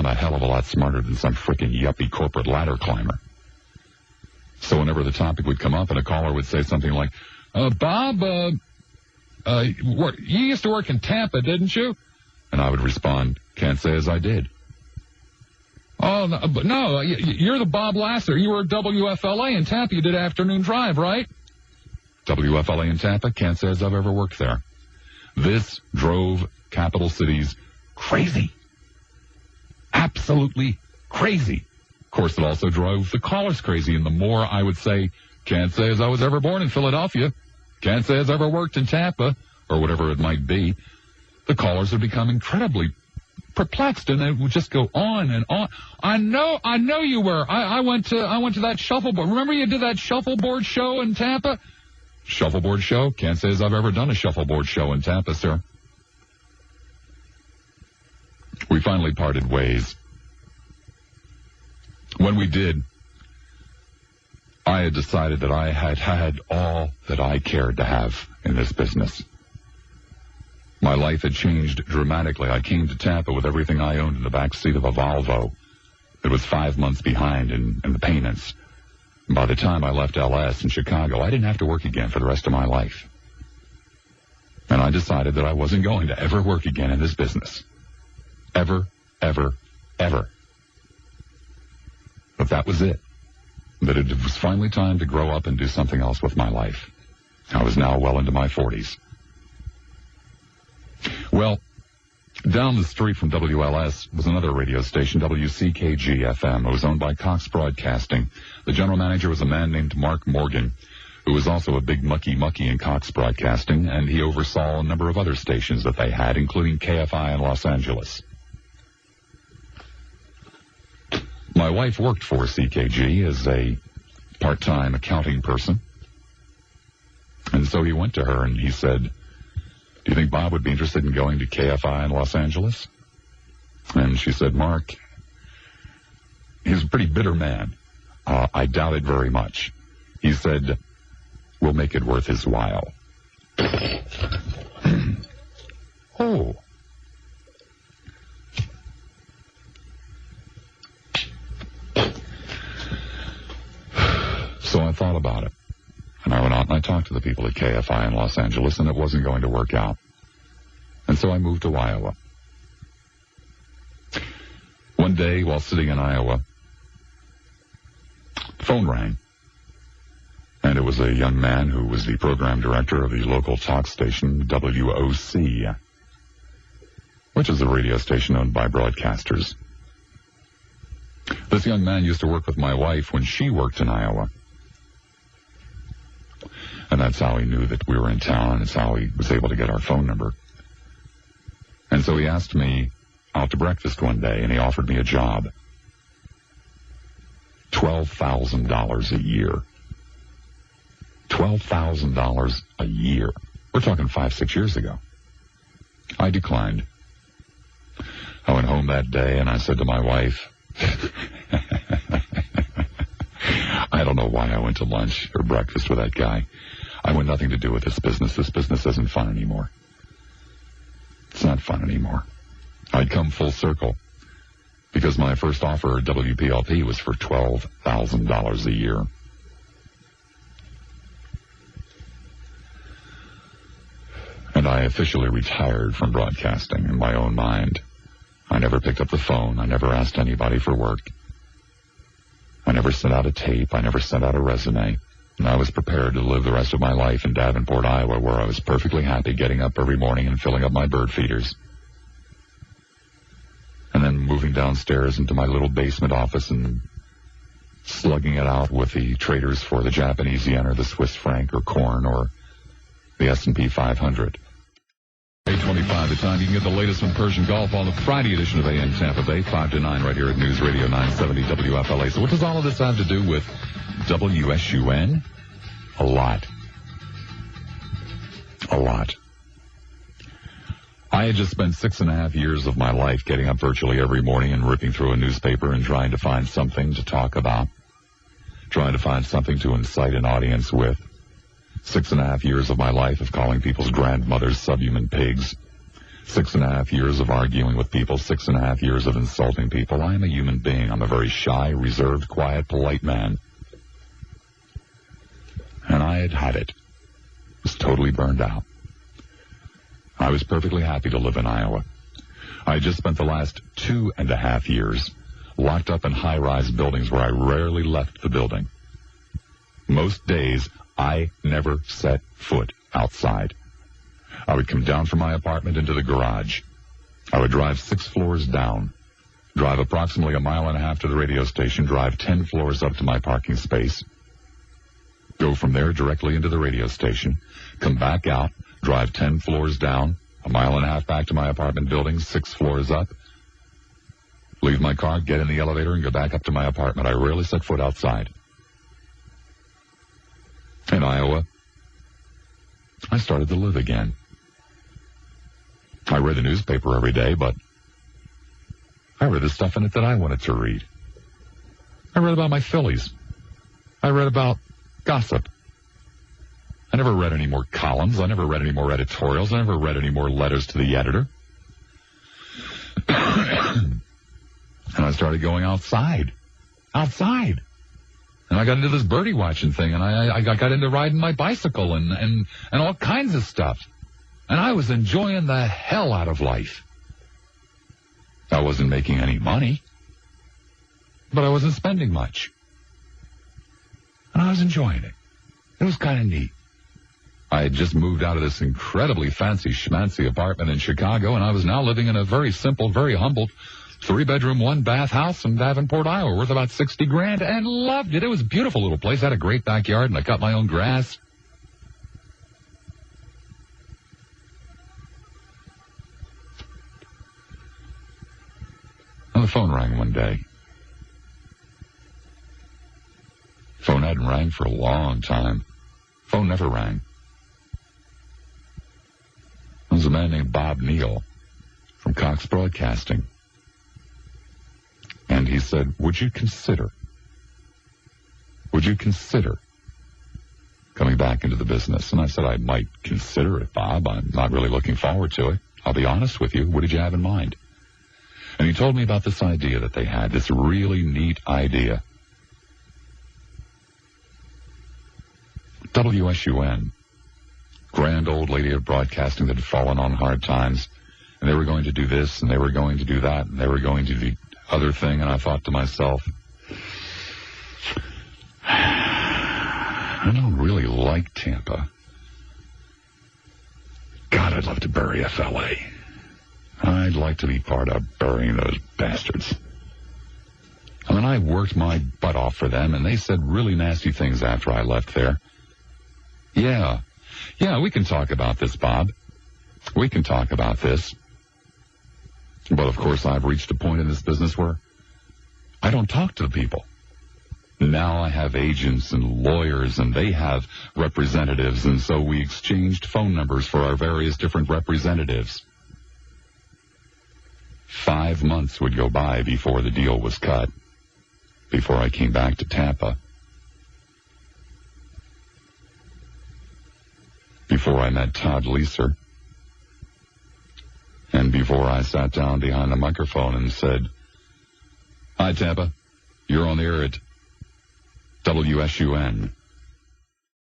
I'm a hell of a lot smarter than some frickin' yuppie corporate ladder climber. So whenever the topic would come up and a caller would say something like, Bob, you used to work in Tampa, didn't you? And I would respond, can't say as I did. Oh, no, you're the Bob Lassiter. You were at WFLA in Tampa. You did afternoon drive, right? WFLA in Tampa, can't say as I've ever worked there. This drove capital cities crazy. Absolutely crazy. Of course, it also drove the callers crazy, and the more I would say, can't say as I was ever born in Philadelphia, can't say as I ever worked in Tampa, or whatever it might be, the callers would become incredibly perplexed, and they would just go on and on. I know you were. I went to that shuffleboard. Remember you did that shuffleboard show in Tampa? Shuffleboard show? Can't say as I've ever done a shuffleboard show in Tampa, sir. We finally parted ways. When we did, I had decided that I had had all that I cared to have in this business. My life had changed dramatically. I came to Tampa with everything I owned in the back seat of a Volvo. It was 5 months behind in the payments. And by the time I left LS in Chicago, I didn't have to work again for the rest of my life. And I decided that I wasn't going to ever work again in this business. Ever, ever, ever. But that was it. That it was finally time to grow up and do something else with my life. I was now well into my 40s. Well, down the street from WLS was another radio station, WCKG-FM. It was owned by Cox Broadcasting. The general manager was a man named Mark Morgan, who was also a big mucky in Cox Broadcasting, and he oversaw a number of other stations that they had, including KFI in Los Angeles. My wife worked for CKG as a part-time accounting person, and so he went to her and he said, do you think Bob would be interested in going to KFI in Los Angeles? And she said, Mark, he's a pretty bitter man. I doubt it very much. He said, we'll make it worth his while. Oh. So I thought about it. And I went out and I talked to the people at KFI in Los Angeles, and it wasn't going to work out. And so I moved to Iowa. One day, while sitting in Iowa, the phone rang. And it was a young man who was the program director of the local talk station, WOC, which is a radio station owned by broadcasters. This young man used to work with my wife when she worked in Iowa. And that's how he knew that we were in town, and it's how he was able to get our phone number. And so he asked me out to breakfast one day, and he offered me a job. $12,000 a year. $12,000 a year. We're talking 5-6 years ago. I declined. I went home that day, and I said to my wife, I don't know why I went to lunch or breakfast with that guy. I want nothing to do with this business. This business isn't fun anymore. It's not fun anymore. I'd come full circle because my first offer at WPLP was for $12,000 a year. And I officially retired from broadcasting in my own mind. I never picked up the phone. I never asked anybody for work. I never sent out a tape. I never sent out a resume. And I was prepared to live the rest of my life in Davenport, Iowa, where I was perfectly happy getting up every morning and filling up my bird feeders. And then moving downstairs into my little basement office and slugging it out with the traders for the Japanese yen or the Swiss franc or corn or the S&P 500. 8:25 the time. You can get the latest from Persian Gulf on the Friday edition of AM Tampa Bay, 5 to 9 right here at News Radio 970 WFLA. So what does all of this have to do with WSUN? A lot. A lot. I had just spent 6.5 years of my life getting up virtually every morning and ripping through a newspaper and trying to find something to talk about, trying to find something to incite an audience with. 6.5 years of my life of calling people's grandmothers subhuman pigs, 6.5 years of arguing with people, 6.5 years of insulting people. I am a human being. I'm a very shy, reserved, quiet, polite man. And I had had it. Was totally burned out. I was perfectly happy to live in Iowa. I had just spent the last 2.5 years locked up in high-rise buildings where I rarely left the building. Most days, I never set foot outside. I would come down from my apartment into the garage. I would drive 6 floors down, drive approximately 1.5 miles to the radio station, drive 10 floors up to my parking space, go from there directly into the radio station, come back out, drive 10 floors down, 1.5 miles back to my apartment building, 6 floors up, leave my car, get in the elevator, and go back up to my apartment. I rarely set foot outside. In Iowa, I started to live again. I read the newspaper every day, but I read the stuff in it that I wanted to read. I read about my Phillies. I read about gossip. I never read any more columns. I never read any more editorials. I never read any more letters to the editor. And I started going outside. And I got into this birdie watching thing, and I got into riding my bicycle and all kinds of stuff. And I was enjoying the hell out of life. I wasn't making any money, but I wasn't spending much. And I was enjoying it. It was kind of neat. I had just moved out of this incredibly fancy schmancy apartment in Chicago, and I was now living in a very simple, very humble 3-bedroom, 1-bath house in Davenport, Iowa, worth about $60,000, and loved it. It was a beautiful little place. Had a great backyard, and I cut my own grass. And the phone rang one day. Phone hadn't rang for a long time. Phone never rang. There was a man named Bob Neal from Cox Broadcasting. And he said, would you consider coming back into the business? And I said, I might consider it, Bob. I'm not really looking forward to it. I'll be honest with you. What did you have in mind? And he told me about this idea that they had, this really neat idea. WSUN, grand old lady of broadcasting that had fallen on hard times, and they were going to do this, and they were going to do that, and they were going to do the other thing, and I thought to myself, I don't really like Tampa. God, I'd love to bury FLA. I'd like to be part of burying those bastards. I mean, I worked my butt off for them, and they said really nasty things after I left there. Yeah, we can talk about this, Bob. We can talk about this. But, of course, I've reached a point in this business where I don't talk to the people. Now I have agents and lawyers, and they have representatives, and so we exchanged phone numbers for our various different representatives. 5 months would go by before the deal was cut, before I came back to Tampa, before I met Todd Lassiter, and before I sat down behind the microphone and said, hi, Tampa, you're on the air at WSUN.